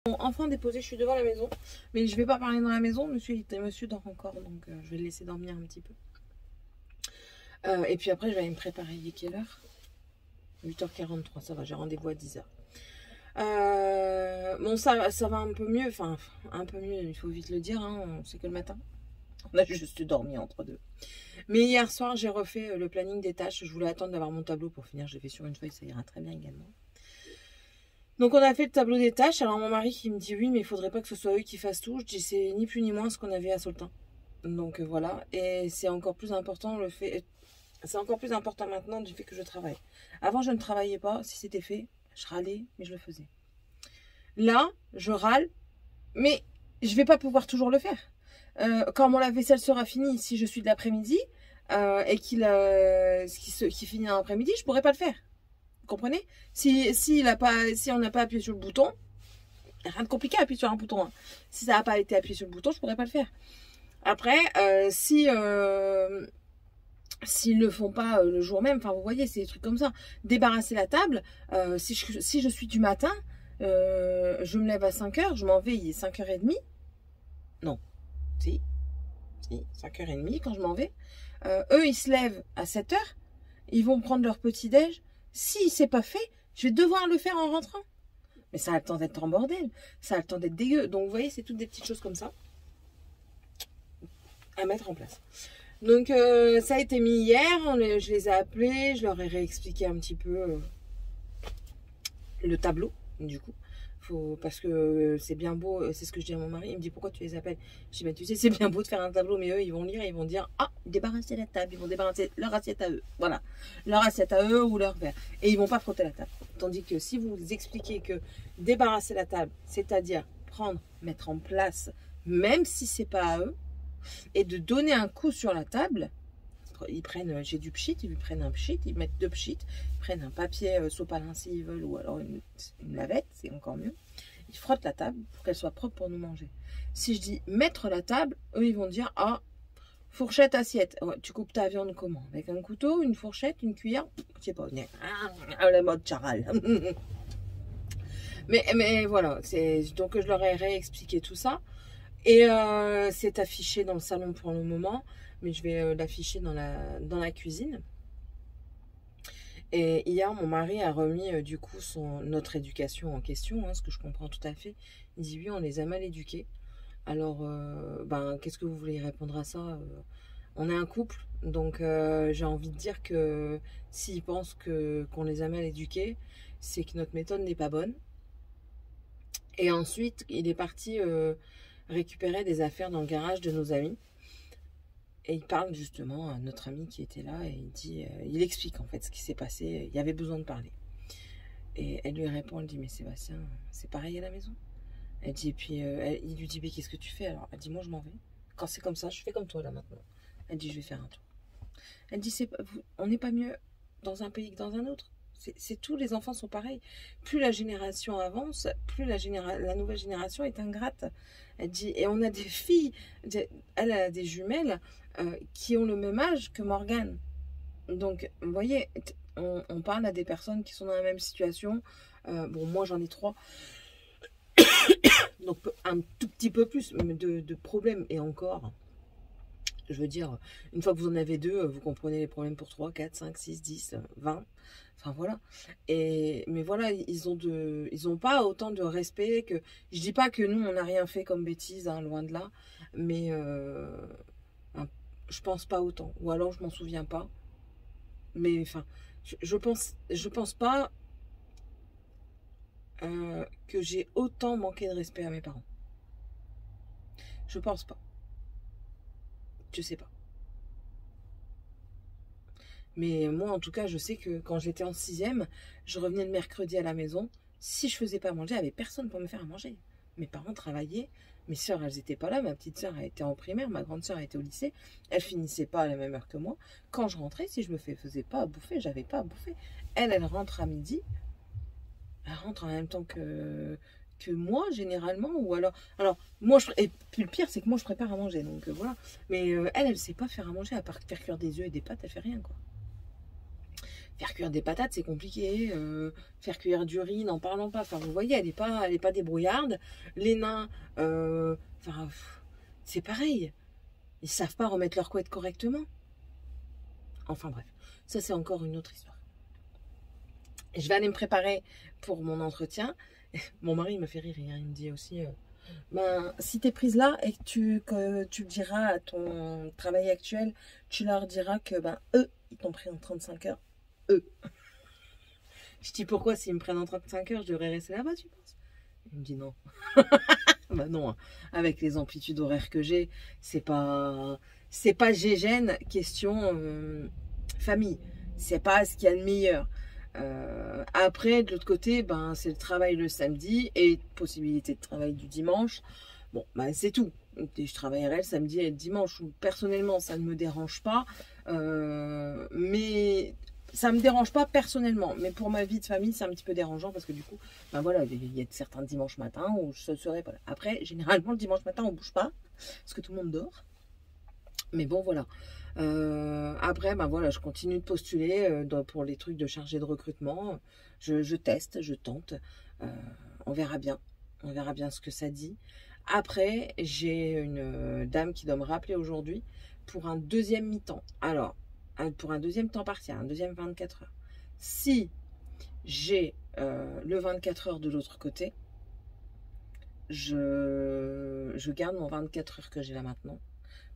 Enfant déposé, je suis devant la maison, mais je vais pas parler dans la maison. Monsieur dort encore, donc je vais le laisser dormir un petit peu. Et puis après, je vais aller me préparer. Il est quelle heure? 8h43, ça va, j'ai rendez-vous à 10h. Bon, ça va un peu mieux, enfin, un peu mieux, il faut vite le dire, hein, c'est que le matin. On a juste dormi entre deux. Mais hier soir, j'ai refait le planning des tâches. Je voulais attendre d'avoir mon tableau pour finir. Je l'ai fait sur une feuille, ça ira très bien également. Donc on a fait le tableau des tâches. Alors mon mari qui me dit oui, mais il faudrait pas que ce soit eux qui fassent tout. Je dis c'est ni plus ni moins ce qu'on avait à Sultan. Donc voilà. Et c'est encore plus important le fait. C'est encore plus important maintenant du fait que je travaille. Avant je ne travaillais pas. Si c'était fait, je râlais, mais je le faisais. Là, je râle, mais je vais pas pouvoir toujours le faire. Quand mon lave-vaisselle sera fini, si je suis de l'après-midi et qu'il finit dans l'après-midi, je pourrais pas le faire. Vous comprenez? Si on n'a pas appuyé sur le bouton, rien de compliqué à appuyer sur un bouton. Hein. Si ça n'a pas été appuyé sur le bouton, je ne pourrais pas le faire. Après, s'ils le font pas le jour même, enfin vous voyez, c'est des trucs comme ça. Débarrasser la table, si je suis du matin, je me lève à 5h, je m'en vais, il est 5h30. Non, si 5h30 quand je m'en vais. Eux, ils se lèvent à 7h, ils vont prendre leur petit-déj. Si c'est pas fait, je vais devoir le faire en rentrant. Mais ça a le temps d'être en bordel. Ça a le temps d'être dégueu. Donc, vous voyez, c'est toutes des petites choses comme ça à mettre en place. Donc, ça a été mis hier. Je les ai appelés. Je leur ai réexpliqué un petit peu le tableau, du coup. Parce que c'est bien beau, c'est ce que je dis à mon mari. Il me dit pourquoi tu les appelles? Je dis, bah, tu sais, c'est bien beau de faire un tableau, mais eux, ils vont lire et ils vont dire ah, débarrasser la table. Ils vont débarrasser leur assiette à eux. Voilà. Leur assiette à eux ou leur verre. Et ils vont pas frotter la table. Tandis que si vous expliquez que débarrasser la table, c'est-à-dire prendre, mettre en place, même si c'est pas à eux, et de donner un coup sur la table. Ils prennent, j'ai du pchit, ils lui prennent un pchit, ils mettent 2 pchits, ils prennent un papier sopalin s'ils veulent, ou alors une lavette, c'est encore mieux. Ils frottent la table pour qu'elle soit propre pour nous manger. Si je dis mettre la table, eux ils vont dire ah, fourchette, assiette. Ouais, tu coupes ta viande comment? Avec un couteau, une fourchette, une cuillère? Je sais pas, la mode charal. mais voilà, donc je leur ai réexpliqué tout ça. Et c'est affiché dans le salon pour le moment, mais je vais l'afficher dans la cuisine. Et hier, mon mari a remis du coup notre éducation en question, hein, ce que je comprends tout à fait. Il dit oui, on les a mal éduqués. Alors, qu'est-ce que vous voulez répondre à ça? On est un couple, donc j'ai envie de dire que s'ils pensent qu'on les a mal éduqués, c'est que notre méthode n'est pas bonne. Et ensuite, il est parti récupérer des affaires dans le garage de nos amis. Et il parle justement à notre ami qui était là et il explique en fait ce qui s'est passé. Il y avait besoin de parler. Et elle lui répond, elle dit mais Sébastien, c'est pareil à la maison. Elle dit, et puis il lui dit mais qu'est-ce que tu fais alors? Elle dit moi je m'en vais. Quand c'est comme ça, je fais comme toi là maintenant. Elle dit je vais faire un tour. Elle dit on n'est pas mieux dans un pays que dans un autre. C'est tout, les enfants sont pareils. Plus la génération avance, plus la nouvelle génération est ingrate. Elle dit, et on a des filles, elle a des jumelles qui ont le même âge que Morgane. Donc, vous voyez, on parle à des personnes qui sont dans la même situation. Bon, moi j'en ai 3. Donc, un tout petit peu plus de problèmes. Et encore, je veux dire, une fois que vous en avez 2, vous comprenez les problèmes pour 3, 4, 5, 6, 10, 20. Enfin voilà. Mais voilà, ils ont pas autant de respect que. Je dis pas que nous, on n'a rien fait comme bêtise, hein, loin de là. Mais je pense pas autant. Ou alors je m'en souviens pas. Mais enfin, je pense pas que j'ai autant manqué de respect à mes parents. Je pense pas. Je sais pas. Mais moi, en tout cas, je sais que quand j'étais en 6e, je revenais le mercredi à la maison. Si je faisais pas à manger, il n'y avait personne pour me faire à manger. Mes parents travaillaient. Mes sœurs, elles n'étaient pas là. Ma petite sœur a été en primaire. Ma grande sœur a été au lycée. Elle finissait pas à la même heure que moi. Quand je rentrais, si je me faisais pas à bouffer, j'avais pas à bouffer. Elle rentre à midi. Elle rentre en même temps que moi, généralement. Ou alors moi, et puis le pire, c'est que moi, je prépare à manger. Donc voilà. Mais elle sait pas faire à manger, à part faire cuire des œufs et des pâtes. Elle fait rien, quoi. Faire cuire des patates, c'est compliqué. Faire cuire du riz, n'en parlons pas. Enfin, vous voyez, elle est pas débrouillarde. Les nains, enfin, c'est pareil. Ils savent pas remettre leur couette correctement. Enfin bref, ça c'est encore une autre histoire. Je vais aller me préparer pour mon entretien. Mon mari me fait rire, hein. Il me dit aussi, ben, si tu es prise là et que tu diras à ton travail actuel, tu leur diras que ben, eux, ils t'ont pris en 35 heures. Eux. Je dis pourquoi s'ils me prennent en 35 heures, je devrais rester là-bas, tu penses? Il me dit non. Bah non, hein. Avec les amplitudes horaires que j'ai, c'est pas gégène question famille. C'est pas ce qu'il y a de meilleur. Après, de l'autre côté, ben, c'est le travail le samedi et possibilité de travail du dimanche. Bon, ben, c'est tout. Et je travaillerai le samedi et le dimanche. Personnellement, ça ne me dérange pas. Mais ça me dérange pas personnellement. Mais pour ma vie de famille, c'est un petit peu dérangeant parce que du coup, ben voilà, il y a certains dimanches matins où je ne serai pas là. Après, généralement, le dimanche matin, on ne bouge pas parce que tout le monde dort. Mais bon, voilà. Après, ben voilà, je continue de postuler pour les trucs de chargé de recrutement. Je teste, je tente. On verra bien. On verra bien ce que ça dit. Après, j'ai une dame qui doit me rappeler aujourd'hui pour un deuxième mi-temps. Alors, pour un deuxième temps partiel, un deuxième 24 heures. Si j'ai le 24 heures de l'autre côté, je garde mon 24 heures que j'ai là maintenant,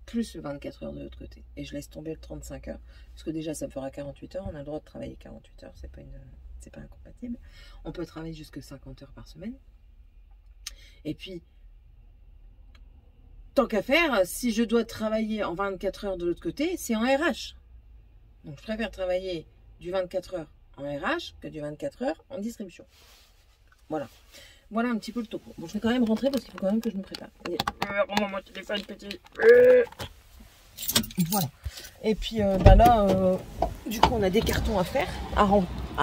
plus le 24 heures de l'autre côté. Et je laisse tomber le 35 heures. Parce que déjà, ça me fera 48 heures. On a le droit de travailler 48 heures. C'est pas incompatible. On peut travailler jusque 50 heures par semaine. Et puis, tant qu'à faire, si je dois travailler en 24 heures de l'autre côté, c'est en RH. Donc, je préfère travailler du 24 heures en RH que du 24 heures en distribution. Voilà. Voilà un petit peu le topo. Bon, je vais quand même rentrer parce qu'il faut quand même que je me prépare. Rends-moi mon téléphone, petit. Voilà. Et puis, bah là, du coup, on a des cartons à faire, à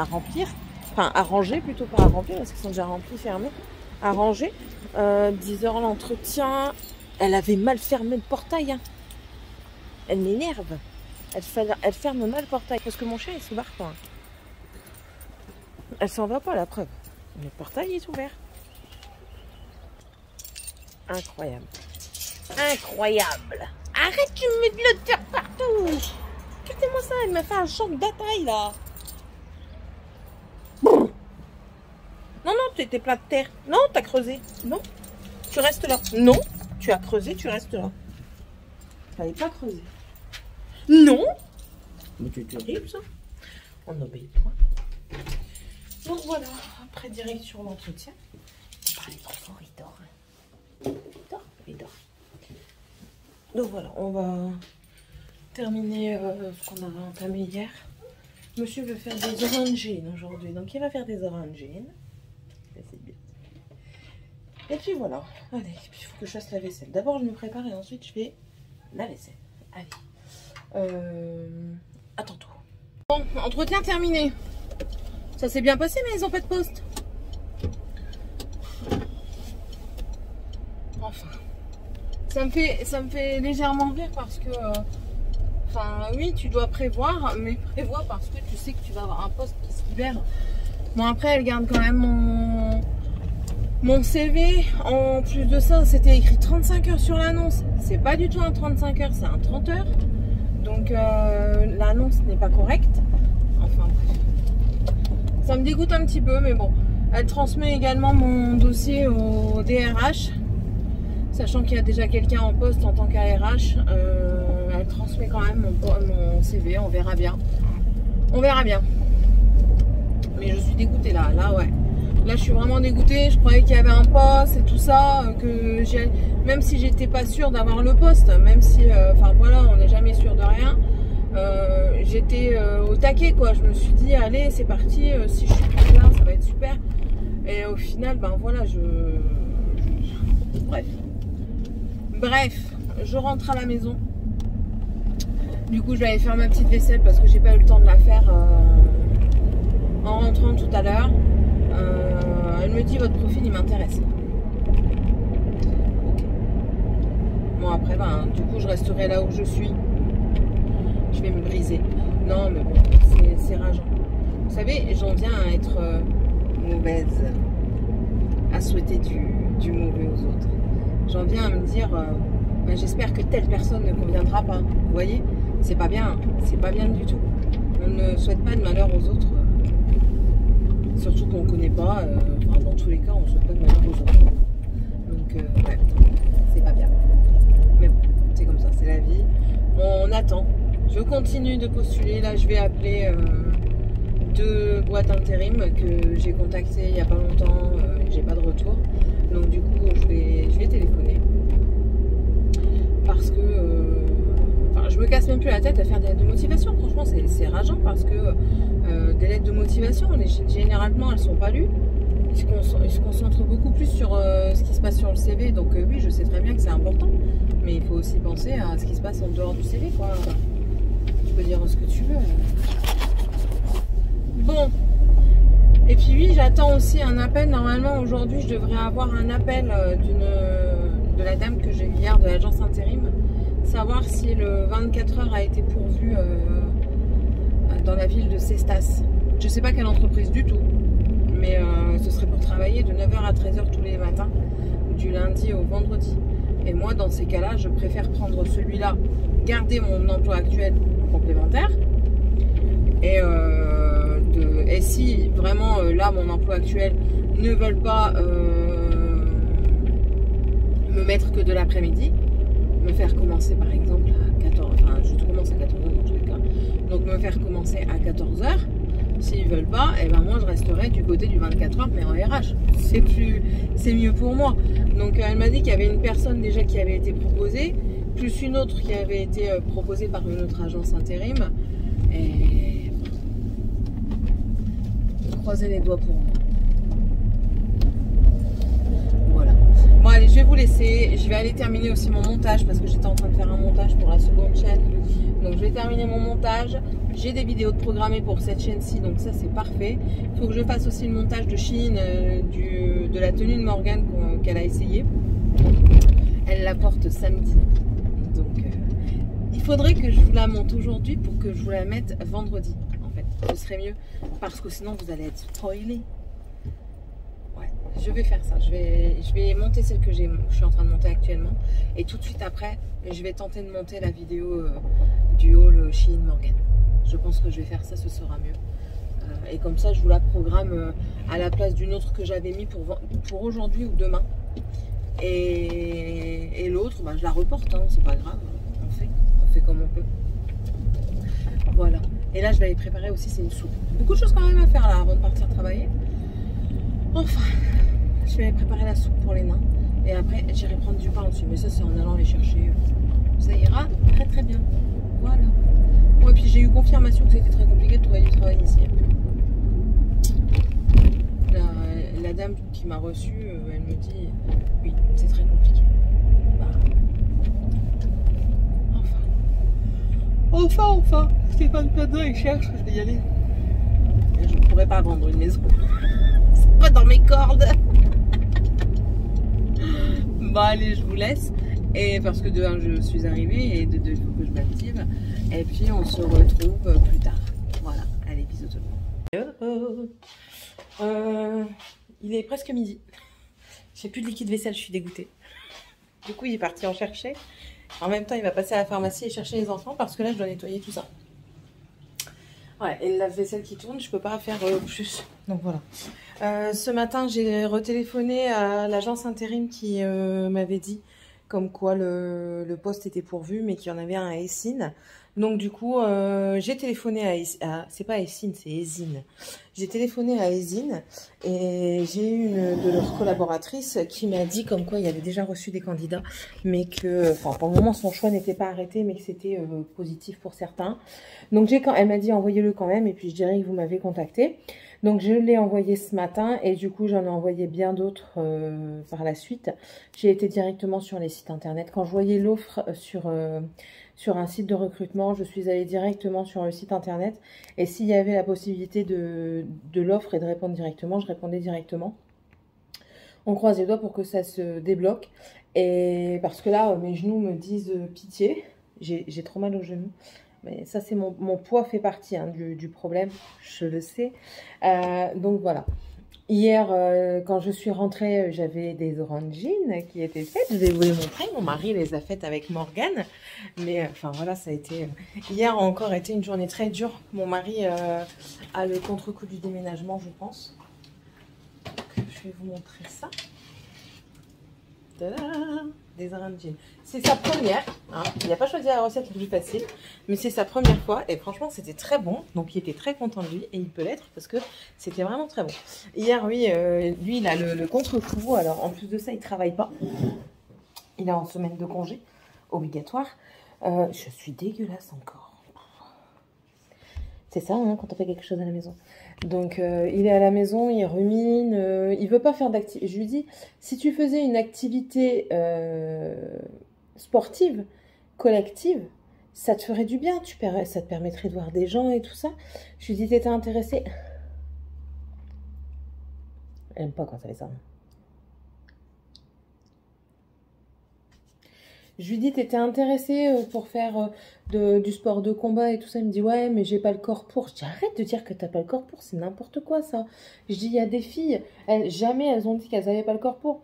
remplir. Enfin, à ranger plutôt, pas à remplir parce qu'ils sont déjà remplis, fermés. À ranger. 10 heures l'entretien. Elle avait mal fermé le portail. Hein. Elle m'énerve. Elle ferme mal le portail. Parce que mon chien, il se barre pas. Hein. Elle s'en va pas, la preuve. Le portail est ouvert. Incroyable. Incroyable. Arrête, tu me mets de l'eau de terre partout. Regardez-moi ça, elle m'a fait un choc d'attaque là. Non, non, tu étais plat de terre. Non, t'as creusé. Non, tu restes là. Non, tu as creusé, tu restes là. Fallait pas creuser. Non. Mais c'est terrible ça. On n'obéit point. Donc voilà, après direct sur l'entretien. Il est trop fort, il dort. Il dort. Donc voilà, on va terminer ce qu'on avait entamé hier. Monsieur veut faire des orangines aujourd'hui, donc il va faire des orangines. C'est bien. Et puis voilà, allez, il faut que je fasse la vaisselle. D'abord je me prépare et ensuite je fais la vaisselle. Allez, à tantôt. Bon, entretien terminé. Ça s'est bien passé, mais ils n'ont pas de poste. Enfin, ça me fait légèrement rire parce que, enfin, oui, tu dois prévoir, mais prévois parce que tu sais que tu vas avoir un poste qui se libère. Bon, après, elle garde quand même mon CV. En plus de ça, c'était écrit 35 heures sur l'annonce. C'est pas du tout un 35 heures, c'est un 30 heures. Donc, l'annonce n'est pas correcte. Enfin, bref. Ça me dégoûte un petit peu, mais bon. Elle transmet également mon dossier au DRH. Sachant qu'il y a déjà quelqu'un en poste en tant qu'ARH. Elle transmet quand même mon CV, on verra bien. On verra bien. Mais je suis dégoûtée là, ouais. Là, je suis vraiment dégoûtée. Je croyais qu'il y avait un poste et tout ça. Même si j'étais pas sûre d'avoir le poste, même si, enfin voilà, on n'est jamais sûr de rien. J'étais au taquet quoi, je me suis dit allez c'est parti, si je suis plus là ça va être super et au final ben voilà bref je rentre à la maison, du coup je vais aller faire ma petite vaisselle parce que j'ai pas eu le temps de la faire en rentrant tout à l'heure. Elle me dit votre profil il m'intéresse. Okay. Bon après ben du coup je resterai là où je suis. Je vais me briser. Non, mais bon, c'est rageant. Vous savez, j'en viens à être mauvaise, à souhaiter du mauvais aux autres. J'en viens à me dire, ben, j'espère que telle personne ne conviendra pas. Vous voyez, c'est pas bien du tout. On ne souhaite pas de malheur aux autres, surtout qu'on ne connaît pas. Enfin, dans tous les cas, on ne souhaite pas de malheur aux autres. Donc, ouais, c'est pas bien. Mais bon, c'est comme ça, c'est la vie. On attend. Je continue de postuler. Là, je vais appeler 2 boîtes intérim que j'ai contactées il n'y a pas longtemps. J'ai pas de retour. Donc, du coup, je vais téléphoner. Parce que je me casse même plus la tête à faire des lettres de motivation. Franchement, c'est rageant parce que des lettres de motivation, généralement, elles sont pas lues. Ils se concentrent beaucoup plus sur ce qui se passe sur le CV. Donc oui, je sais très bien que c'est important. Mais il faut aussi penser à ce qui se passe en dehors du CV, quoi. Tu peux dire ce que tu veux. Bon. Et puis oui, j'attends aussi un appel. Normalement, aujourd'hui, je devrais avoir un appel de la dame que j'ai eu hier de l'agence intérim. Savoir si le 24 heures a été pourvu dans la ville de Cestas. Je ne sais pas quelle entreprise du tout. Mais ce serait pour travailler de 9 h à 13 h tous les matins, du lundi au vendredi. Et moi, dans ces cas-là, je préfère prendre celui-là, garder mon emploi actuel complémentaire. Et si vraiment, là, mon emploi actuel ne veulent pas me mettre que de l'après-midi, me faire commencer par exemple à 14 h, enfin, je commence à 14 h dans tous les cas, donc me faire commencer à 14 h. S'ils veulent pas, et ben moi je resterai du côté du 24 h mais en RH. C'est mieux pour moi. Donc elle m'a dit qu'il y avait une personne déjà qui avait été proposée, plus une autre qui avait été proposée par une autre agence intérim. Et croisez les doigts pour moi. Voilà. Bon allez, je vais vous laisser. Je vais aller terminer aussi mon montage parce que j'étais en train de faire un montage pour la seconde chaîne. Donc je vais terminer mon montage. J'ai des vidéos de programmées pour cette chaîne-ci, donc ça c'est parfait. Il faut que je fasse aussi le montage de Shein, de la tenue de Morgane qu'elle a essayé. Elle la porte samedi. Donc il faudrait que je vous la monte aujourd'hui pour que je vous la mette vendredi. En fait, ce serait mieux parce que sinon vous allez être spoilés. Ouais, je vais faire ça. Je vais monter celle que je suis en train de monter actuellement. Et tout de suite après, je vais tenter de monter la vidéo du haul Shein Morgane. Je pense que je vais faire ça, ce sera mieux. Et comme ça, je vous la programme à la place d'une autre que j'avais mis pour aujourd'hui ou demain. Et l'autre, bah, je la reporte, hein, c'est pas grave. On fait comme on peut. Voilà. Et là, je vais aller préparer aussi, c'est une soupe. Beaucoup de choses quand même à faire là avant de partir travailler. Enfin, je vais aller préparer la soupe pour les nains. Et après, j'irai prendre du pain dessus. Mais ça, c'est en allant les chercher. Ça ira très très bien. Voilà. Ouais, puis j'ai eu confirmation que c'était très compliqué de trouver du travail ici. La dame qui m'a reçue, elle me dit oui, c'est très compliqué. Bah, enfin, Stéphane Plateau il cherche, je vais y aller. Et je ne pourrais pas vendre une maison. C'est pas dans mes cordes. Bon allez, je vous laisse. Et parce que de 1, je suis arrivée et de 2, il faut que je m'active. Et puis on se retrouve plus tard. Voilà, allez, bisous tout le monde. Il est presque midi. J'ai plus de liquide vaisselle, je suis dégoûtée. Du coup, il est parti en chercher. En même temps, il va passer à la pharmacie et chercher les enfants parce que là, je dois nettoyer tout ça. Ouais, et la vaisselle qui tourne, je peux pas faire plus. Donc voilà. Ce matin, j'ai retéléphoné à l'agence intérim qui m'avait dit comme quoi le poste était pourvu, mais qu'il y en avait un à Essine. Donc du coup, j'ai téléphoné à c'est pas Essine, c'est Essine. J'ai téléphoné à Essine et j'ai eu une de leurs collaboratrices qui m'a dit comme quoi il avait déjà reçu des candidats, mais que, enfin, pour le moment, son choix n'était pas arrêté, mais que c'était positif pour certains. Donc elle m'a dit envoyez-le quand même, et puis je dirais que vous m'avez contacté. Donc je l'ai envoyé ce matin et du coup j'en ai envoyé bien d'autres par la suite. J'ai été directement sur les sites internet. Quand je voyais l'offre sur un site de recrutement, je suis allée directement sur le site internet. Et s'il y avait la possibilité de l'offre et de répondre directement, je répondais directement. On croise les doigts pour que ça se débloque. Et parce que là, mes genoux me disent pitié. J'ai trop mal aux genoux. Mais ça, c'est mon poids fait partie hein, du problème, je le sais. Donc voilà. Hier, quand je suis rentrée, j'avais des orangines qui étaient faites. Je vais vous les montrer. Mon mari les a faites avec Morgane. Mais enfin voilà, ça a été... Hier a encore été une journée très dure. Mon mari a le contre-coup du déménagement, je pense. Donc, je vais vous montrer ça. Des arancines. C'est sa première. Hein. Il n'a pas choisi la recette la plus facile, mais c'est sa première fois. Et franchement, c'était très bon. Donc, il était très content de lui. Et il peut l'être parce que c'était vraiment très bon. Hier, oui, lui, il a le contre-coup. Alors, en plus de ça, il ne travaille pas. Il est en semaine de congé obligatoire. Je suis dégueulasse encore. C'est ça, hein, quand on fait quelque chose à la maison. Donc, il est à la maison, il rumine, il veut pas faire d'activité. Je lui dis, si tu faisais une activité sportive, collective, ça te ferait du bien. Ça te permettrait de voir des gens et tout ça. Je lui dis, t'étais intéressée? Elle aime pas quand ça fait ça. Je lui dis, t'étais intéressée pour faire du sport de combat et tout ça. Il me dit, ouais, mais j'ai pas le corps pour. Je dis, arrête de dire que t'as pas le corps pour, c'est n'importe quoi ça. Je dis, il y a des filles, jamais elles ont dit qu'elles avaient pas le corps pour.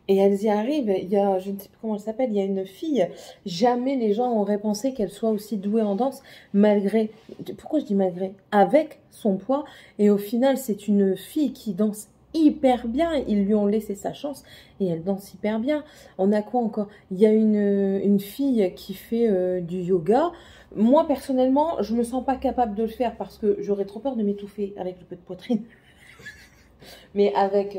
Et elles y arrivent. Il y a, je ne sais plus comment elle s'appelle, il y a une fille, jamais les gens auraient pensé qu'elle soit aussi douée en danse, malgré, pourquoi je dis malgré? Avec son poids. Et au final, c'est une fille qui danse hyper bien, ils lui ont laissé sa chance et elle danse hyper bien. On a quoi encore? Il y a une fille qui fait du yoga. Moi personnellement, je me sens pas capable de le faire parce que j'aurais trop peur de m'étouffer avec le peu de poitrine. Mais avec,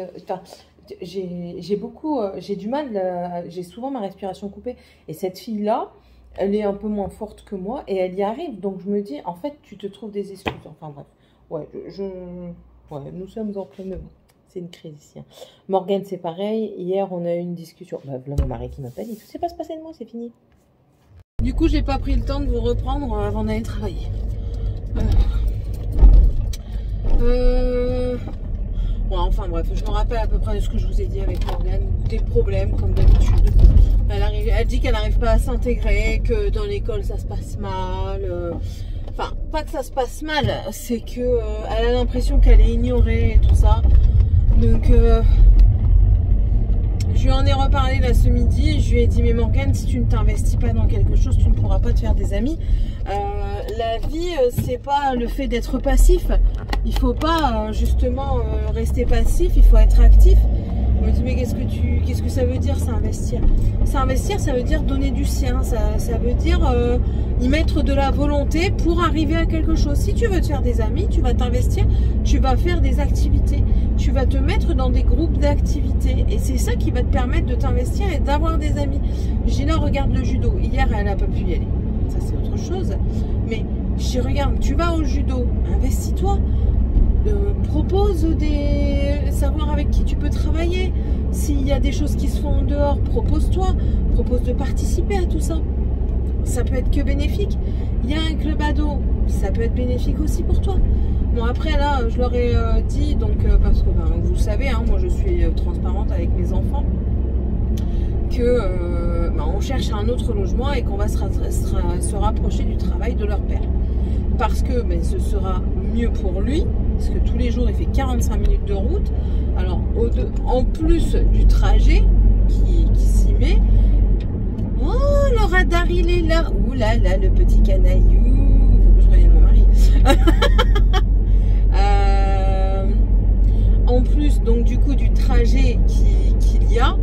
j'ai beaucoup, j'ai du mal, j'ai souvent ma respiration coupée. Et cette fille-là, elle est un peu moins forte que moi et elle y arrive. Donc je me dis, en fait, tu te trouves des excuses. Enfin bref, ouais, ouais, nous sommes en pleine... C'est une crise ici. Hein. Morgane, c'est pareil. Hier, on a eu une discussion. Bah, là, mon mari qui m'appelle. Il ne sait pas se passer de moi, c'est fini. Du coup, j'ai pas pris le temps de vous reprendre avant d'aller travailler. Bon, enfin bref, je me rappelle à peu près de ce que je vous ai dit avec Morgane. Des problèmes, comme d'habitude. Elle dit qu'elle n'arrive pas à s'intégrer, que dans l'école, ça se passe mal. Enfin, pas que ça se passe mal, c'est que elle a l'impression qu'elle est ignorée et tout ça. Donc, je lui en ai reparlé là ce midi. Je lui ai dit, mais Morgane, si tu ne t'investis pas dans quelque chose, tu ne pourras pas te faire des amis. La vie, c'est pas le fait d'être passif. Il faut pas justement rester passif, il faut être actif. Je me dis, mais qu'est-ce que ça veut dire, s'investir? S'investir, ça veut dire donner du sien, ça veut dire y mettre de la volonté pour arriver à quelque chose. Si tu veux te faire des amis, tu vas t'investir, tu vas faire des activités, tu vas te mettre dans des groupes d'activités et c'est ça qui va te permettre de t'investir et d'avoir des amis. Je dis là, regarde le judo, hier elle n'a pas pu y aller, ça c'est autre chose, mais je dis, regarde, tu vas au judo, investis-toi. Propose savoir avec qui tu peux travailler. S'il y a des choses qui se font en dehors, propose-toi. Propose de participer à tout ça. Ça peut être que bénéfique. Il y a un club ado, ça peut être bénéfique aussi pour toi. Bon, après là, je leur ai dit, donc parce que ben, vous le savez, hein, moi je suis transparente avec mes enfants, que ben, on cherche un autre logement et qu'on va se rapprocher du travail de leur père. Parce que ben, ce sera mieux pour lui, parce que tous les jours il fait 45 minutes de route. Alors en plus du trajet qui s'y met, oh le radar il est là, ouh là là le petit canaillou, faut que je revienne mon mari. En plus donc du coup du trajet qu'il y a,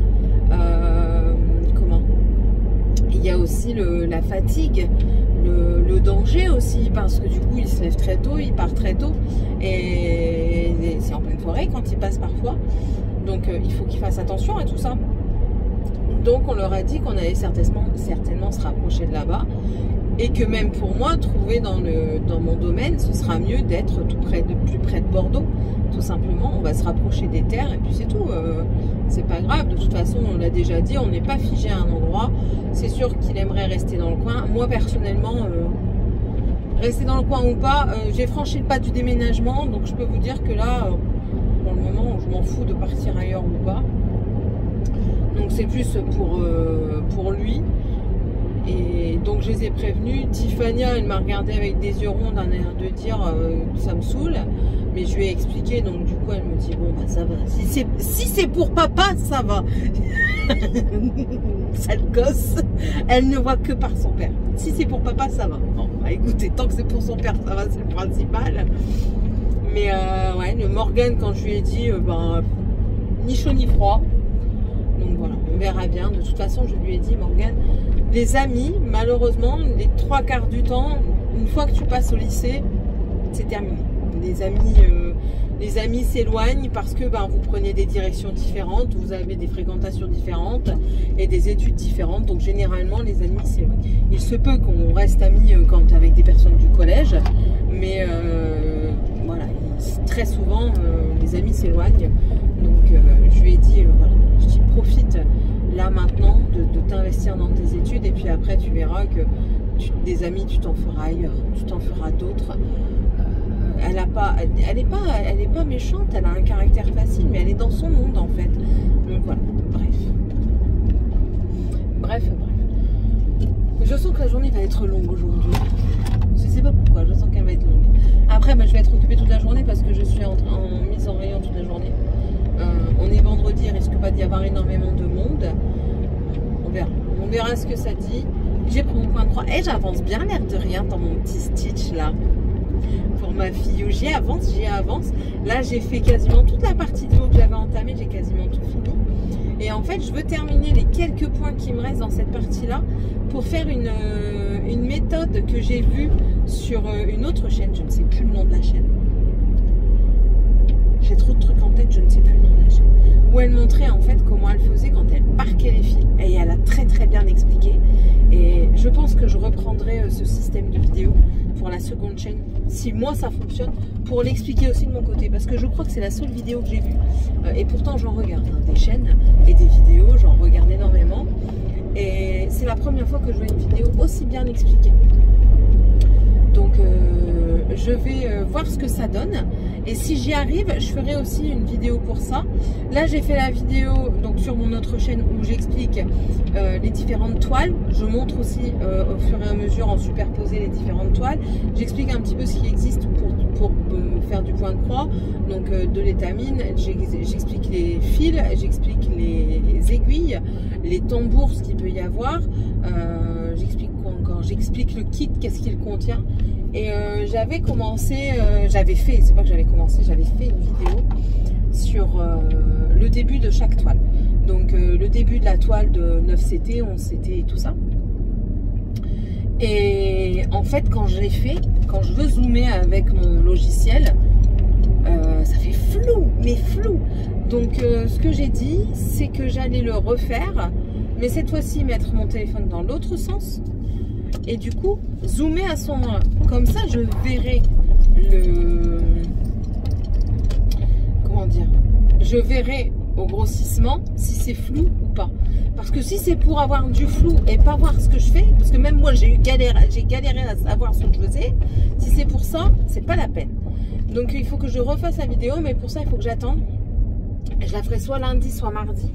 il y a aussi la fatigue, le danger aussi, parce que du coup il se lève très tôt, il part très tôt et c'est en pleine forêt quand il passe parfois, donc il faut qu'il fasse attention à tout ça. Donc on leur a dit qu'on allait certainement se rapprocher de là-bas et que même pour moi, trouver dans mon domaine, ce sera mieux d'être plus près de Bordeaux, tout simplement. On va se rapprocher des terres et puis c'est tout. C'est pas grave, de toute façon on l'a déjà dit, on n'est pas figé à un endroit. C'est sûr qu'il aimerait rester dans le coin. Moi personnellement, rester dans le coin ou pas, j'ai franchi le pas du déménagement, donc je peux vous dire que là, pour le moment, je m'en fous de partir ailleurs ou pas. Donc c'est plus pour lui. Et donc je les ai prévenus. Tiffania, elle m'a regardé avec des yeux ronds d'un air de dire ça me saoule. Mais je lui ai expliqué, donc du coup elle me dit bon bah ça va. Si c'est pour papa, ça va. Sale gosse. Elle ne voit que par son père. Si c'est pour papa, ça va. Bon, bah écoutez, tant que c'est pour son père, ça va, c'est le principal. Mais ouais, le Morgan, quand je lui ai dit, ben, ni chaud ni froid. Donc voilà, on verra bien. De toute façon, je lui ai dit, Morgan, les amis, malheureusement, les 3/4 du temps, une fois que tu passes au lycée, c'est terminé. Les amis s'éloignent parce que ben, vous prenez des directions différentes, vous avez des fréquentations différentes et des études différentes. Donc généralement, les amis s'éloignent. Il se peut qu'on reste amis quand avec des personnes du collège, mais voilà, très souvent, les amis s'éloignent. Donc je lui ai dit, voilà, je dis profite là maintenant de t'investir dans tes études et puis après tu verras que des amis, tu t'en feras ailleurs, tu t'en feras d'autres. Elle est pas méchante, elle a un caractère facile, mais elle est dans son monde en fait. Donc voilà, bref. Je sens que la journée va être longue aujourd'hui. Je sais pas pourquoi, je sens qu'elle va être longue. Après, bah, je vais être occupée toute la journée parce que je suis en mise en rayon toute la journée. On est vendredi, il risque pas d'y avoir énormément de monde. On verra ce que ça dit. J'ai pris mon point de croix. Et j'avance bien l'air de rien dans mon petit stitch là. Pour ma fille, j'y avance. Là, j'ai fait quasiment toute la partie de haut que j'avais entamée, j'ai quasiment tout fini. Et en fait, je veux terminer les quelques points qui me restent dans cette partie-là pour faire une méthode que j'ai vue sur une autre chaîne. Je ne sais plus le nom de la chaîne. J'ai trop de trucs en tête, je ne sais plus le nom de la chaîne. Où elle montrait en fait comment elle faisait quand elle parquait les fils. Et elle a très bien expliqué. Et je pense que je reprendrai ce système de vidéo pour la seconde chaîne, si moi ça fonctionne, pour l'expliquer aussi de mon côté. Parce que je crois que c'est la seule vidéo que j'ai vue. Et pourtant j'en regarde des chaînes et des vidéos, j'en regarde énormément. Et c'est la première fois que je vois une vidéo aussi bien expliquée. Donc je vais voir ce que ça donne. Et si j'y arrive, je ferai aussi une vidéo pour ça. Là, j'ai fait la vidéo donc sur mon autre chaîne où j'explique les différentes toiles. Je montre aussi au fur et à mesure en superposer les différentes toiles. J'explique un petit peu ce qui existe pour faire du point de croix, donc de l'étamine. J'explique les fils, j'explique les aiguilles, les tambours, ce qu'il peut y avoir. J'explique quoi encore? J'explique le kit, qu'est-ce qu'il contient. Et j'avais commencé, c'est pas que j'avais commencé, j'avais fait une vidéo sur le début de chaque toile. Donc le début de la toile de 9CT, 11CT et tout ça. Et en fait, quand je l'ai fait, quand je veux zoomer avec mon logiciel, ça fait flou, mais flou. Donc ce que j'ai dit, c'est que j'allais le refaire, mais cette fois-ci mettre mon téléphone dans l'autre sens. Et du coup, zoomer à ce moment-là. Comme ça, je verrai le... Comment dire? Je verrai au grossissement si c'est flou ou pas. Parce que si c'est pour avoir du flou et pas voir ce que je fais, parce que même moi, j'ai galéré à savoir ce que je faisais, si c'est pour ça, c'est pas la peine. Donc, il faut que je refasse la vidéo, mais pour ça, il faut que j'attende. Je la ferai soit lundi, soit mardi.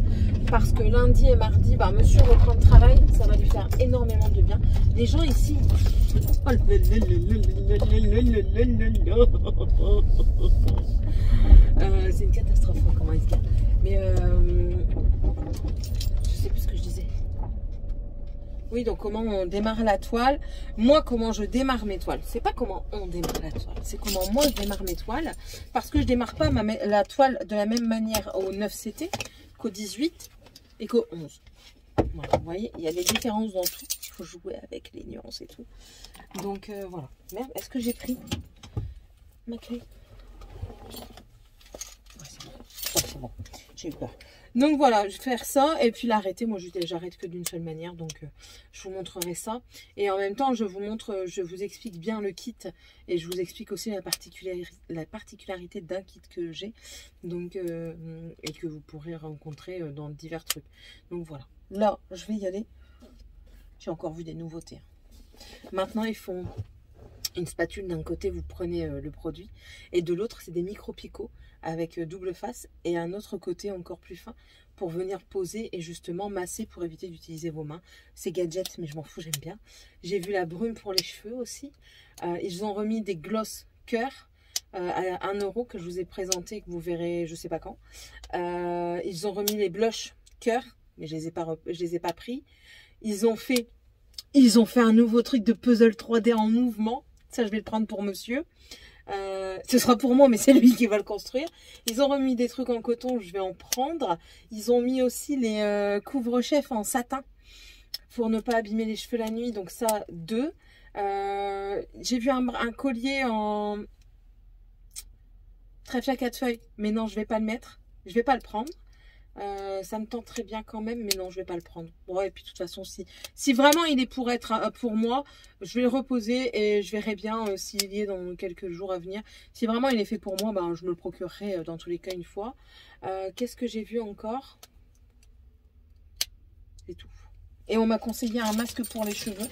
Parce que lundi et mardi, bah, monsieur reprend le travail. Ça va lui faire énormément de bien. Les gens ici... c'est une catastrophe, comment ils se gardent. Mais je sais plus ce que je disais. Oui, donc comment on démarre la toile. Moi, comment je démarre mes toiles. C'est pas comment on démarre la toile. C'est comment moi je démarre mes toiles. Parce que je démarre pas la toile de la même manière au 9CT qu'au 18 et qu'au 11. Voilà, vous voyez, il y a des différences dans tout. Il faut jouer avec les nuances et tout. Donc voilà. Merde, est-ce que j'ai pris ma clé? Ouais, c'est bon. Oh, c'est bon. J'ai eu peur. Donc voilà, je vais faire ça et puis l'arrêter. Moi, j'arrête que d'une seule manière, donc je vous montrerai ça. Et en même temps, je vous explique bien le kit et je vous explique aussi la particularité d'un kit que j'ai, donc et que vous pourrez rencontrer dans divers trucs. Donc voilà. Là, je vais y aller. J'ai encore vu des nouveautés. Maintenant, ils font une spatule. D'un côté, vous prenez le produit et de l'autre, c'est des micro-picots avec double face et un autre côté encore plus fin pour venir poser et justement masser pour éviter d'utiliser vos mains. C'est gadget, mais je m'en fous, j'aime bien. J'ai vu la brume pour les cheveux aussi. Ils ont remis des gloss cœur à 1 € que je vous ai présenté, que vous verrez je sais pas quand. Ils ont remis les blushs cœur, mais je les ai pas pris. Ils ont fait un nouveau truc de puzzle 3D en mouvement. Ça, je vais le prendre pour monsieur. Ce sera pour moi, mais c'est lui qui va le construire. Ils ont remis des trucs en coton, je vais en prendre. Ils ont mis aussi les couvre-chefs en satin pour ne pas abîmer les cheveux la nuit. Donc ça, 2. J'ai vu un collier en trèfle à 4 feuilles. Mais non, je vais pas le mettre. Je vais pas le prendre. Ça me tente très bien quand même, mais non, je vais pas le prendre. Bon, et puis de toute façon, si vraiment il est pour être pour moi, je vais le reposer et je verrai bien s'il y est dans quelques jours à venir. Si vraiment il est fait pour moi, ben, je me le procurerai dans tous les cas une fois. Qu'est-ce que j'ai vu encore? C'est tout. Et on m'a conseillé un masque pour les cheveux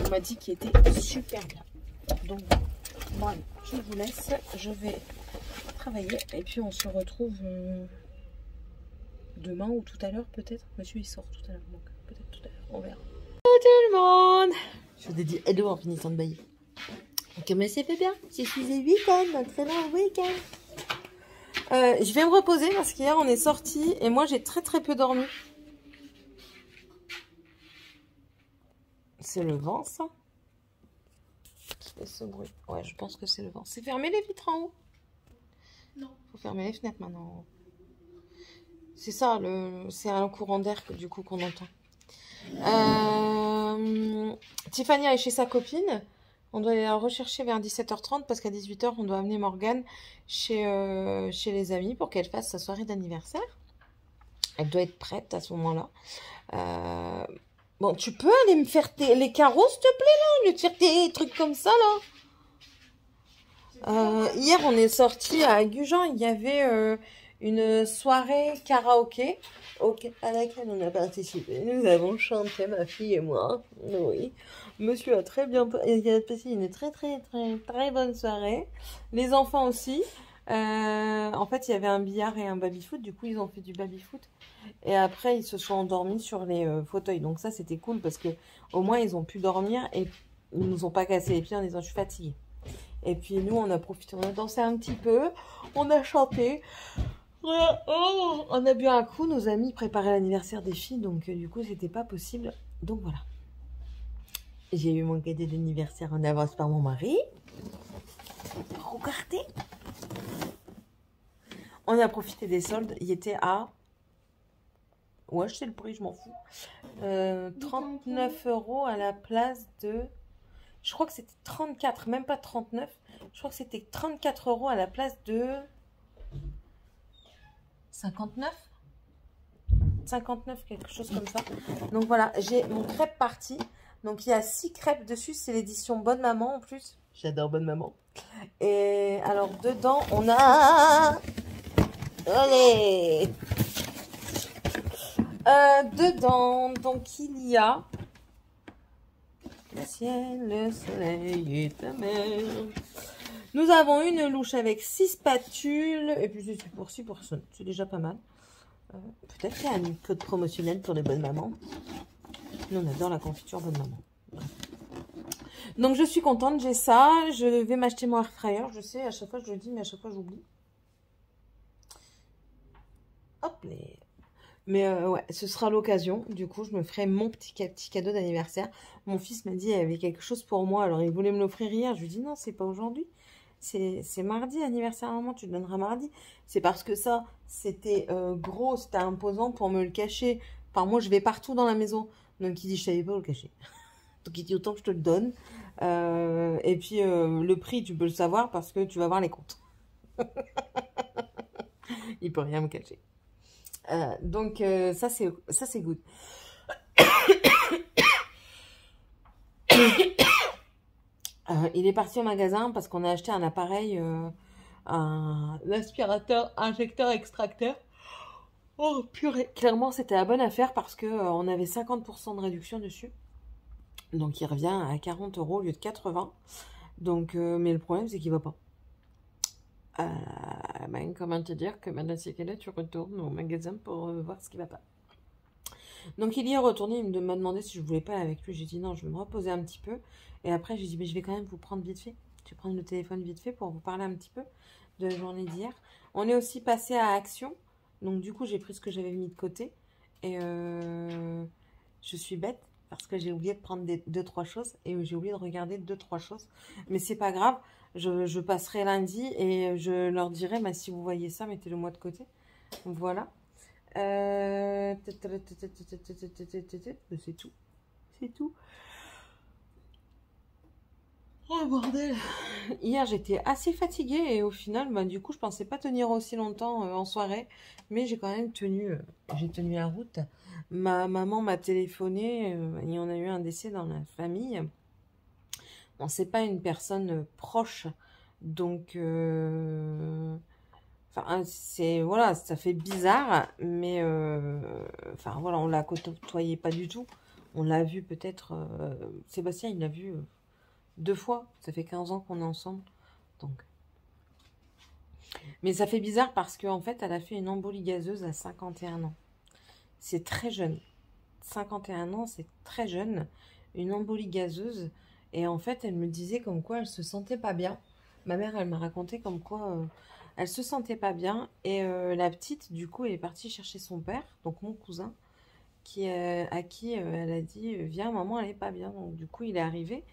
on m'a dit qu'il était super bien. Donc bon, je vous laisse, je vais travailler et puis on se retrouve demain ou tout à l'heure peut-être. Monsieur il sort tout à l'heure, donc peut-être tout à l'heure, on verra. Hello tout le monde. Je vous ai dit hello en finissant de bailler. Comment ça fait bien? Je suis le week-end, un très long week-end. Je vais me reposer parce qu'hier on est sorti et moi j'ai très peu dormi. C'est le vent ça? Qui fait ce bruit? Ouais, je pense que c'est le vent. C'est fermé les vitres en haut? Non. Faut fermer les fenêtres maintenant. C'est ça, c'est un courant d'air du coup qu'on entend. Tiffany est chez sa copine. On doit aller la rechercher vers 17h30 parce qu'à 18h, on doit amener Morgane chez les amis pour qu'elle fasse sa soirée d'anniversaire. Elle doit être prête à ce moment-là. Bon, tu peux aller me faire les carreaux, s'il te plaît, là, au lieu de faire tes trucs comme ça, là. Hier, on est sorti à Gujan. Il y avait une soirée karaoké à laquelle on a participé. Nous avons chanté, ma fille et moi. Oui. Monsieur a très bien... Il a passé une très bonne soirée. Les enfants aussi. En fait, il y avait un billard et un baby-foot. Du coup, ils ont fait du baby-foot. Et après, ils se sont endormis sur les fauteuils. Donc ça, c'était cool parce que au moins, ils ont pu dormir et ils nous ont pas cassé les pieds en disant « je suis fatiguée ». Et puis nous, on a profité, on a dansé un petit peu, on a chanté. On a bu un coup, nos amis préparaient l'anniversaire des filles, donc du coup, c'était pas possible. Donc voilà. J'ai eu mon cadeau d'anniversaire en avance par mon mari. Regardez. On a profité des soldes. Il était à... Ouais, je sais le prix, je m'en fous. 39 € à la place de... Je crois que c'était 34, même pas 39. Je crois que c'était 34 € à la place de... 59 ? 59, quelque chose comme ça. Donc voilà, j'ai mon crêpe party. Donc il y a 6 crêpes dessus. C'est l'édition Bonne Maman en plus. J'adore Bonne Maman. Et alors dedans, on a... Allez, dedans, donc il y a le ciel, le soleil et ta mer. Nous avons une louche avec 6 spatules. Et puis c'est pour 6 personnes. C'est déjà pas mal. Peut-être qu'il y a un code promotionnel pour les bonnes mamans. Nous, on adore la confiture Bonne Maman. Bref. Donc je suis contente, j'ai ça. Je vais m'acheter mon air fryer. Je sais, à chaque fois je le dis, mais à chaque fois j'oublie. Hop là. Mais ouais, ce sera l'occasion. Du coup, je me ferai mon petit cadeau d'anniversaire. Mon fils m'a dit qu'il y avait quelque chose pour moi. Alors, il voulait me l'offrir hier. Je lui ai dit non, c'est pas aujourd'hui. C'est mardi, anniversaire à maman. Tu le donneras mardi. C'est parce que ça, c'était gros, c'était imposant pour me le cacher. Enfin, moi, je vais partout dans la maison. Donc, il dit, je savais pas où le cacher. Donc, il dit, autant que je te le donne. Et puis, le prix, tu peux le savoir parce que tu vas voir les comptes. Il peut rien me cacher. Donc ça c'est good. Il est parti au magasin parce qu'on a acheté un appareil, un aspirateur, injecteur, extracteur. Oh purée, clairement c'était la bonne affaire parce que on avait 50% de réduction dessus. Donc il revient à 40 € au lieu de 80. Donc mais le problème c'est qu'il va pas. Ben, comment te dire que maintenant c'est qu'elle est, tu retournes au magasin pour voir ce qui va pas. Donc il y est retourné, il m'a demandé si je voulais pas aller avec lui. J'ai dit non, je vais me reposer un petit peu. Et après j'ai dit mais je vais quand même vous prendre vite fait. Je vais prendre le téléphone vite fait pour vous parler un petit peu de la journée d'hier. On est aussi passé à Action. Donc du coup j'ai pris ce que j'avais mis de côté. Et je suis bête parce que j'ai oublié de prendre 2-3 choses. Et j'ai oublié de regarder 2-3 choses. Mais c'est pas grave. Je passerai lundi et je leur dirai bah, si vous voyez ça, mettez-le moi de côté. Donc voilà. C'est tout. C'est tout. Oh bordel. Hier j'étais assez fatiguée et au final, bah, du coup, je pensais pas tenir aussi longtemps en soirée. Mais j'ai quand même tenu, j'ai tenu la route. Ma maman m'a téléphoné et on a eu un décès dans la famille. Bon, c'est pas une personne proche. Donc, enfin, c'est, voilà, ça fait bizarre. Mais, enfin, voilà, on l'a côtoyé pas du tout. On l'a vu peut-être, Sébastien, il l'a vu 2 fois. Ça fait 15 ans qu'on est ensemble. Donc. Mais ça fait bizarre parce qu'en fait, elle a fait une embolie gazeuse à 51 ans. C'est très jeune. 51 ans, c'est très jeune. Une embolie gazeuse. Et en fait, elle me disait comme quoi elle se sentait pas bien. Ma mère, elle m'a raconté comme quoi elle se sentait pas bien. Et la petite, du coup, elle est partie chercher son père, donc mon cousin, à qui elle a dit viens, maman, elle est pas bien. Donc, du coup, il est arrivé.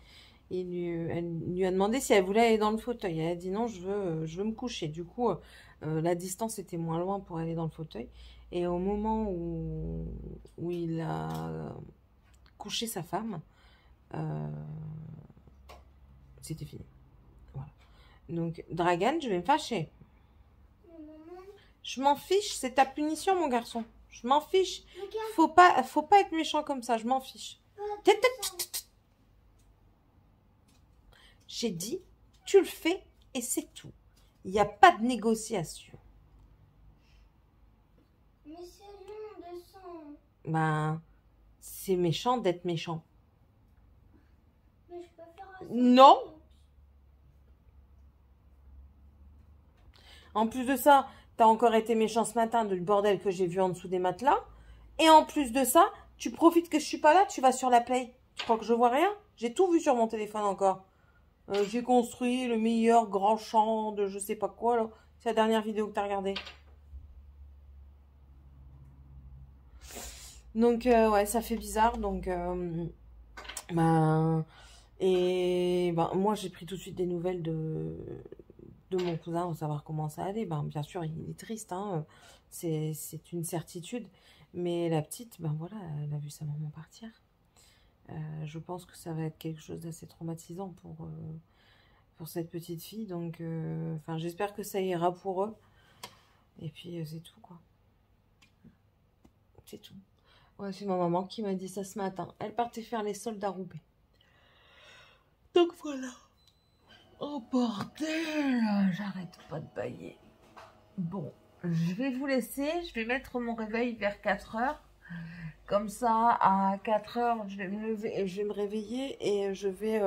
Et elle lui a demandé si elle voulait aller dans le fauteuil. Elle a dit non, je veux me coucher. Du coup, la distance était moins loin pour aller dans le fauteuil. Et au moment où il a couché sa femme, c'était fini. Voilà. Donc, Dragan, je vais me fâcher. Je m'en fiche, c'est ta punition, mon garçon. Je m'en fiche. Faut pas être méchant comme ça, je m'en fiche. J'ai dit, tu le fais et c'est tout. Il n'y a pas de négociation. Mais c'est long de sang. Ben, c'est méchant d'être méchant. Mais je peux faire un non. En plus de ça, t'as encore été méchant ce matin du bordel que j'ai vu en dessous des matelas. Et en plus de ça, tu profites que je suis pas là, tu vas sur la Play. Tu crois que je vois rien? J'ai tout vu sur mon téléphone encore. J'ai construit le meilleur grand champ de je sais pas quoi, là. C'est la dernière vidéo que t'as regardée. Donc, ouais, ça fait bizarre. Donc, ben, et ben, moi, j'ai pris tout de suite des nouvelles de mon cousin pour savoir comment ça allait. Ben, bien sûr, il est triste, hein. C'est une certitude. Mais la petite, ben voilà, elle a vu sa maman partir. Je pense que ça va être quelque chose d'assez traumatisant pour cette petite fille. Donc, enfin, j'espère que ça ira pour eux. Et puis, c'est tout, quoi. C'est tout. Ouais, c'est ma maman qui m'a dit ça ce matin. Elle partait faire les soldes à Roubaix. Donc, voilà. Oh, bordel! J'arrête pas de bailler. Bon, je vais vous laisser. Je vais mettre mon réveil vers 4 heures. Comme ça, à 4 heures, je vais me lever, je vais me réveiller et je vais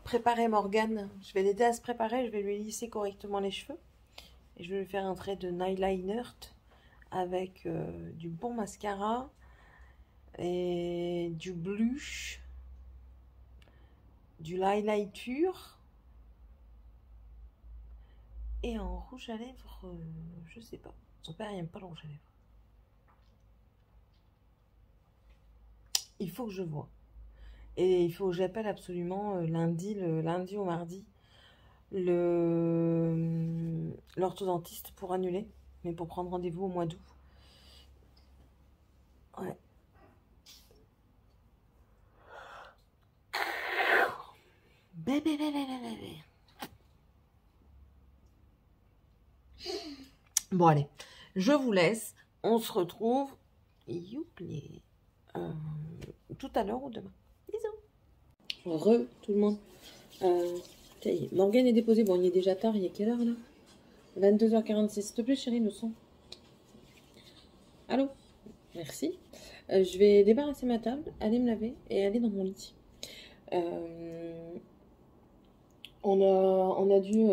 préparer Morgane. Je vais l'aider à se préparer. Je vais lui lisser correctement les cheveux. Et je vais lui faire un trait de eyeliner avec du bon mascara et du blush, du highlighter et en rouge à lèvres, je sais pas. Son père il aime pas le rouge à lèvres. Il faut que je vois. Et il faut que j'appelle absolument lundi ou mardi l'orthodontiste pour annuler, mais pour prendre rendez-vous au mois d'août. Ouais. Bébé. Bon allez, je vous laisse. On se retrouve youplé, tout à l'heure ou demain. Bisous. Tout le monde. Ça y est, Morgane est déposée. Bon, il est déjà tard. Il est quelle heure là? 22h46. S'il te plaît, chérie, le son. Allô? Merci. Je vais débarrasser ma table, aller me laver et aller dans mon lit. On a dû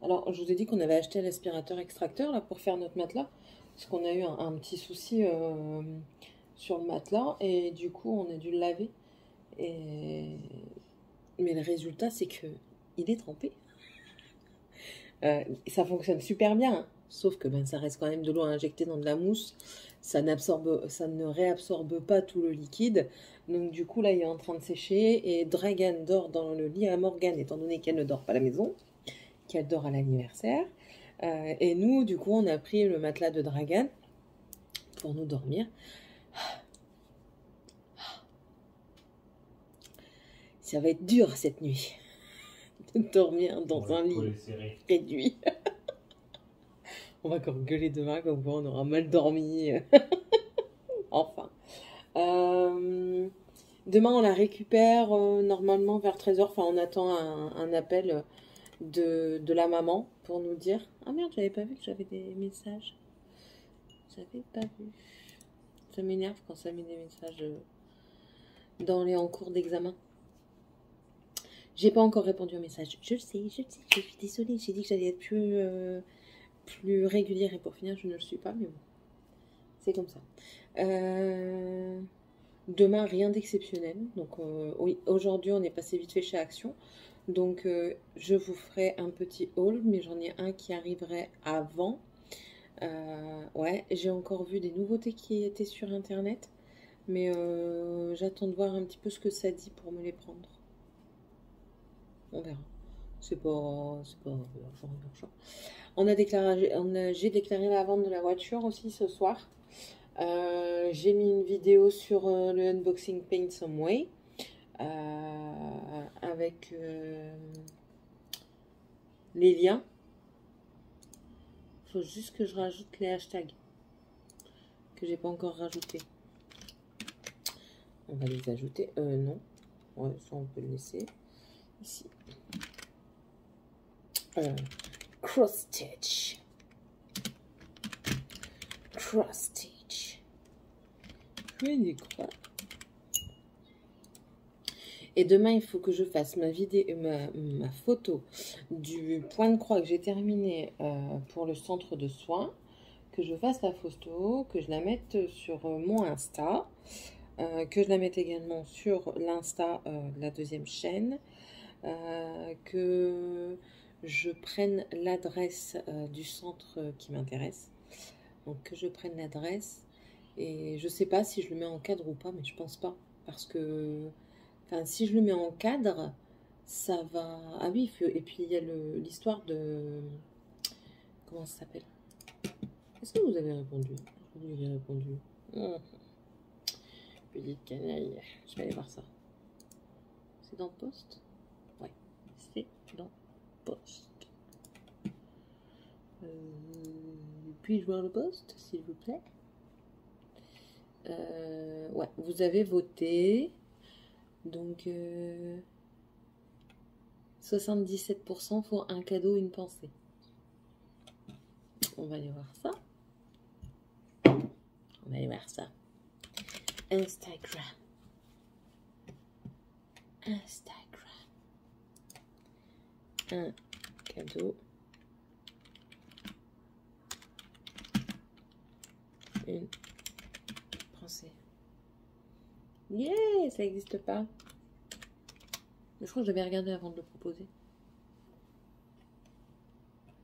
Alors, je vous ai dit qu'on avait acheté l'aspirateur extracteur là pour faire notre matelas. Parce qu'on a eu un petit souci sur le matelas. Et du coup, on a dû le laver. Mais le résultat, c'est que il est trempé. Ça fonctionne super bien. Hein. Sauf que ben, ça reste quand même de l'eau à injecter dans de la mousse. Ça ne réabsorbe pas tout le liquide. Donc du coup, là, il est en train de sécher. Et Dragan dort dans le lit à Morgane, étant donné qu'elle ne dort pas à la maison, qu'elle dort à l'anniversaire. Et nous, du coup, on a pris le matelas de Dragan pour nous dormir. Ça va être dur cette nuit de dormir dans un lit réduit. On va encore gueuler demain, comme quoi on aura mal dormi. Enfin. Demain, on la récupère normalement vers 13h. Enfin, on attend un appel de la maman pour nous dire. Ah merde, j'avais pas vu que j'avais des messages. J'avais pas vu. Ça m'énerve quand ça met des messages dans les en cours d'examen. J'ai pas encore répondu au message. Je le sais, je suis désolée. J'ai dit que j'allais être plus régulière et pour finir, je ne le suis pas, mais bon. C'est comme ça. Demain, rien d'exceptionnel. Donc, oui, aujourd'hui, on est passé vite fait chez Action. Donc, je vous ferai un petit haul, mais j'en ai un qui arriverait avant. Ouais, j'ai encore vu des nouveautés qui étaient sur Internet. Mais j'attends de voir un petit peu ce que ça dit pour me les prendre. On verra. C'est pas j'ai déclaré la vente de la voiture aussi ce soir. J'ai mis une vidéo sur le unboxing Paint Some Way avec les liens. Il faut juste que je rajoute les hashtags que j'ai pas encore rajouté. On va les ajouter. Non. Ouais, ça on peut le laisser. Ici. Cross stitch. Cross stitch. Je dis quoi? Et demain, il faut que je fasse ma photo du point de croix que j'ai terminé pour le centre de soins. Que je fasse la photo, que je la mette sur mon Insta. Que je la mette également sur l'Insta de la deuxième chaîne. Que je prenne l'adresse du centre qui m'intéresse. Donc que je prenne l'adresse. Et je sais pas si je le mets en cadre ou pas, mais je pense pas. Parce que si je le mets en cadre, ça va... Ah oui, et puis il y a l'histoire de... Comment ça s'appelle? Est-ce que vous avez répondu? Je vous ai répondu. Petite canaille. Je vais aller voir ça. C'est dans Poste? Ouais, c'est dans Poste. Puis-je voir le poste, s'il vous plaît? Ouais, vous avez voté. Donc, 77% pour un cadeau, une pensée. On va aller voir ça. On va aller voir ça. Instagram. Un cadeau. Une pensée. Yeah, ça n'existe pas. Mais je crois que j'avais regardé avant de le proposer.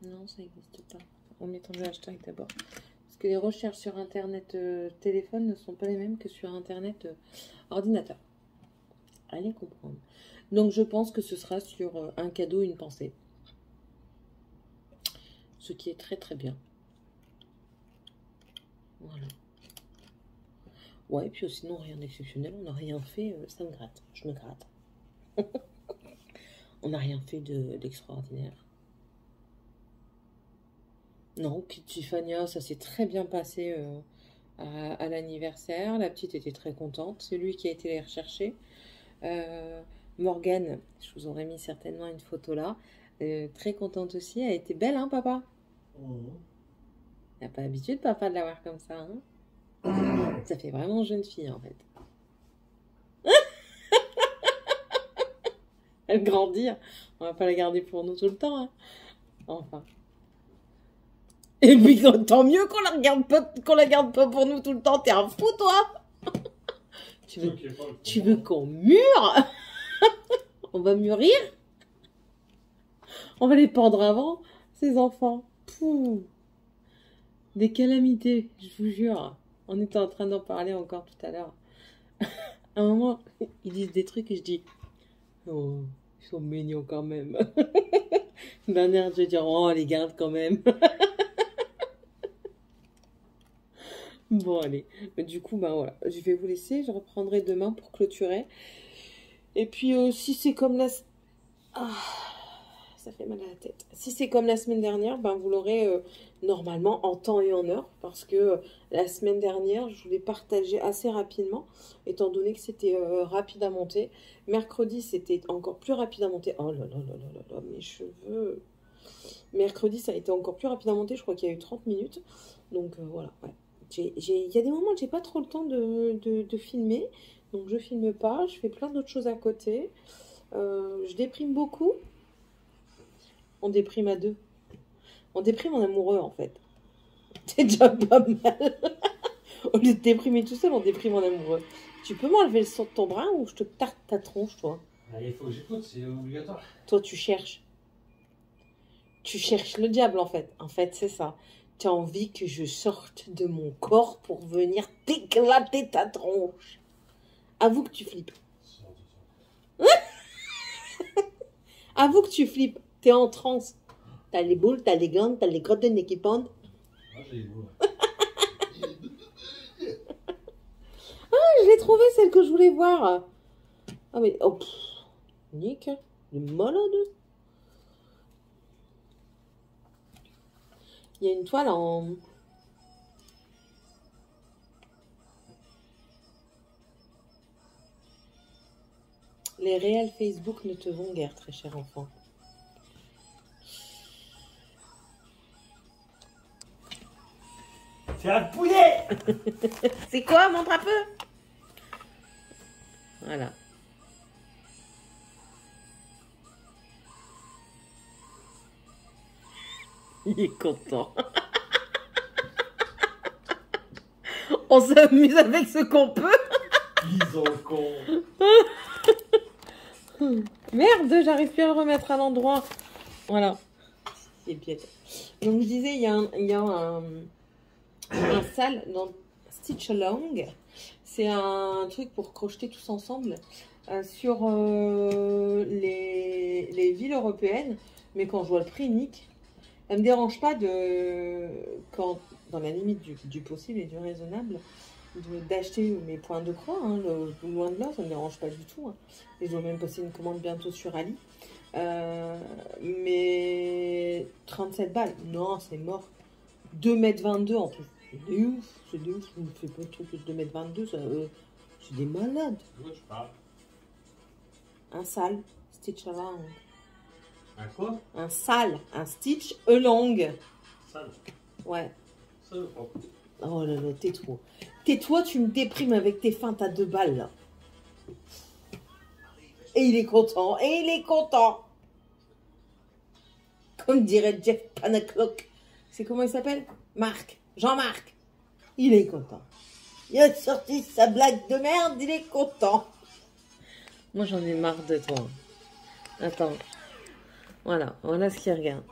Non, ça n'existe pas. En mettant le hashtag d'abord. Parce que les recherches sur Internet téléphone ne sont pas les mêmes que sur Internet ordinateur. Allez comprendre. Donc je pense que ce sera sur un cadeau, une pensée. Ce qui est très très bien. Voilà. Ouais, et puis sinon rien d'exceptionnel. On n'a rien fait. Ça me gratte. Je me gratte. On n'a rien fait d'extraordinaire. Non, Kit Tiffania, ça s'est très bien passé à l'anniversaire. La petite était très contente. C'est lui qui a été les rechercher. Morgane, je vous aurais mis certainement une photo là. Très contente aussi. Elle était belle, hein, papa? Il n'a pas l'habitude, papa, de la voir comme ça. Hein. Ça fait vraiment jeune fille, en fait. Elle grandit. On va pas la garder pour nous tout le temps. Hein. Enfin. Et puis tant mieux qu'on la garde pas pour nous tout le temps. T'es un fou, toi. Tu veux qu'on mûre? On va mûrir? On va les pendre avant, ces enfants. Pouh. Des calamités, je vous jure. On était en train d'en parler encore tout à l'heure. À un moment, ils disent des trucs et je dis oh, ils sont mignons quand même. D'un air, je vais dire oh, on les garde quand même. Bon, allez. Du coup, ben voilà. Je vais vous laisser. Je reprendrai demain pour clôturer. Et puis, si c'est comme la... Ah, ça fait mal à la tête. Si c'est comme la semaine dernière, ben vous l'aurez normalement en temps et en heure. Parce que la semaine dernière, je voulais partager assez rapidement. Étant donné que c'était rapide à monter. Mercredi, c'était encore plus rapide à monter. Oh là là là là là là, mes cheveux. Mercredi, ça a été encore plus rapide à monter. Je crois qu'il y a eu 30 minutes. Donc, voilà, ouais. Il y a des moments où j'ai pas trop le temps de filmer, donc je filme pas, je fais plein d'autres choses à côté. Je déprime beaucoup. On déprime à deux. On déprime en amoureux en fait. C'est déjà pas mal. Au lieu de déprimer tout seul, on déprime en amoureux. Tu peux m'enlever le son de ton bras ou je te tarte ta tronche, toi? Il faut que j'écoute, c'est obligatoire. Toi, tu cherches. Tu cherches le diable en fait. En fait, c'est ça. Tu as envie que je sorte de mon corps pour venir t'éclater ta tronche. Avoue que tu flippes. Avoue que tu flippes. T'es en transe. T'as les boules, t'as les glandes, t'as les grottes de nez qui pendent. Ah, j'ai les boules. Ah, je l'ai trouvée, celle que je voulais voir. Ah mais, oh, pff, Nick, il est malade. Il y a une toile en... Les réels Facebook ne te vont guère, très cher enfant. C'est un poulet. C'est quoi, montre un peu. Voilà. Il est content. On s'amuse avec ce qu'on peut. Ils sont cons. Merde, j'arrive plus à le remettre à l'endroit. Voilà. C'est piètre. Donc je disais, il y a un salle dans Stitch Along. C'est un truc pour crocheter tous ensemble sur les villes européennes. Mais quand je vois le prix, Nick, ça me dérange pas quand, dans la limite du possible et du raisonnable, d'acheter mes points de croix, hein, loin de là, ça ne me dérange pas du tout. Hein. Et je dois même passer une commande bientôt sur Ali. Mais 37 balles, non, c'est mort. 2,22 m en plus. C'est des ouf, je ne fais pas de truc de 2,22 m, c'est des malades. De quoi tu parles? Un sale, Stitch along. Un quoi? Un sale, un Stitch along. Sale. Ouais. Sale. Oh. Oh là là, tais-toi. Tais-toi, tu me déprimes avec tes feintes à 2 balles, là. Et il est content, et il est content. Comme dirait Jeff Panaclock. C'est comment il s'appelle? Marc. Jean-Marc. Il est content. Il a sorti sa blague de merde, il est content. Moi, j'en ai marre de toi. Attends. Voilà ce qu'il regarde.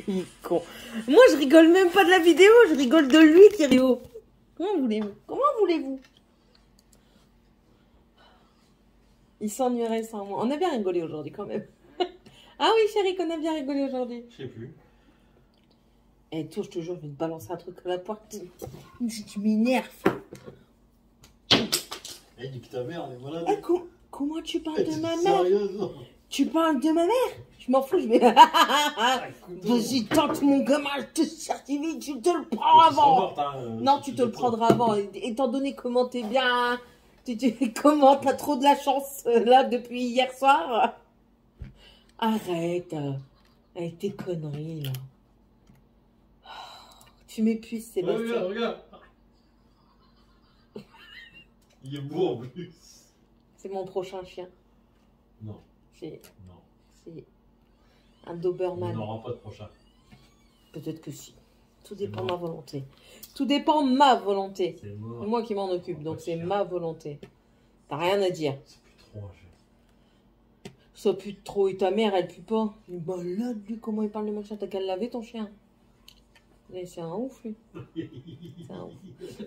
Il est con. Moi, je rigole même pas de la vidéo, je rigole de lui qui rigole. Comment voulez-vous? Il s'ennuierait sans moi. On a bien rigolé aujourd'hui quand même. Ah oui, chérie, qu'on a bien rigolé aujourd'hui. Je sais plus. Eh, toi, je te jure, je vais te balancer un truc à la porte. Tu m'énerves. Eh, dis que ta mère, elle est malade. Eh, comment tu parles de ma mère? Sérieusement? Tu parles de ma mère? Je m'en fous, je vais... Vas-y, tente mon gamin, je te certifie, tu te le prends avant. Morte, hein, Non, tu te le prendras avant. Étant donné comment t'es bien... Comment t'as trop de la chance, là, depuis hier soir. Arrête avec tes conneries, là. Tu m'épuises, Sébastien. Regarde. Il est beau en plus. C'est mon prochain chien. Non. C'est... Non. essayer. Un On Doberman. n'aura pas de prochain. Peut-être que si. Tout C'est dépend de mort. ma volonté. Tout dépend de ma volonté. C'est mort. C'est moi qui m'en occupe, donc Pas c'est cher. ma volonté. T'as rien à dire. C'est plus trop âgé. Ça pue de trop et ta mère, elle pue pas. Il est malade, lui, comment il parle de machin. T'as qu'à le laver, ton chien. Mais c'est un ouf, lui. C'est un ouf.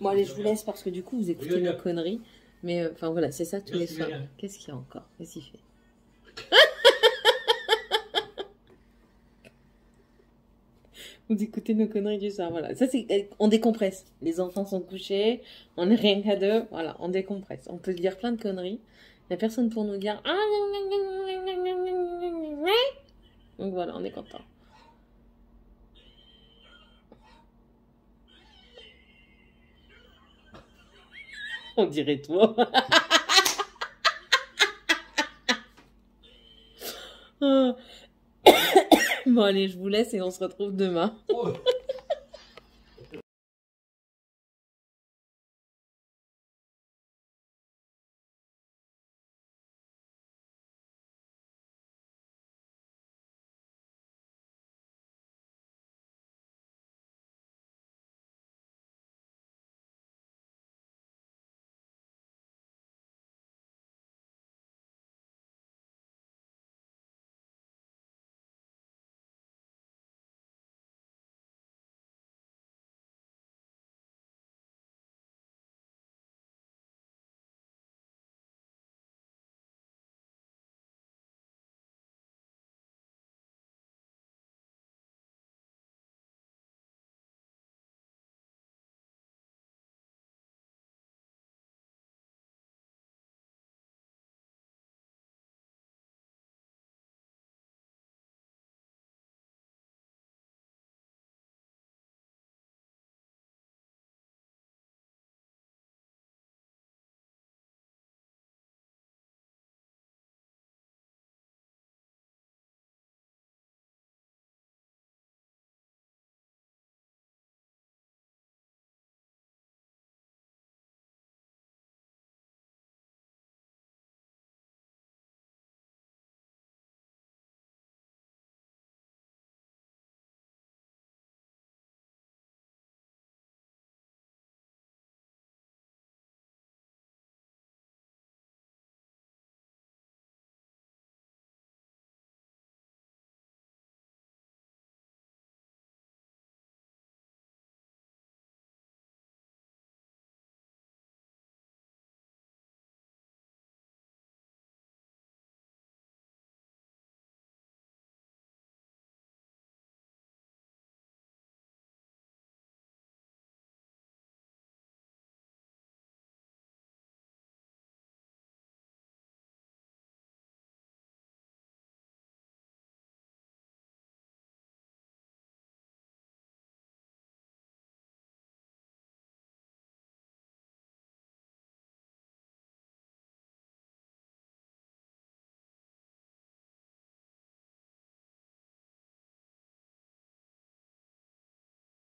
Bon, allez, je vous laisse parce que du coup, vous écoutez Regarde. nos conneries. Mais enfin, voilà, c'est ça tous les Qu'est-ce qu'il y a soirs. Qu'est-ce qu'il y a encore? Qu'est-ce qu'il fait? Vous écoutez nos conneries du soir, voilà. Ça, c'est... On décompresse. Les enfants sont couchés, on est rien qu'à deux. Voilà, on décompresse. On peut dire plein de conneries. Il n'y a personne pour nous dire... Donc voilà, on est content. On dirait toi. Bon, allez, je vous laisse et on se retrouve demain. Oh.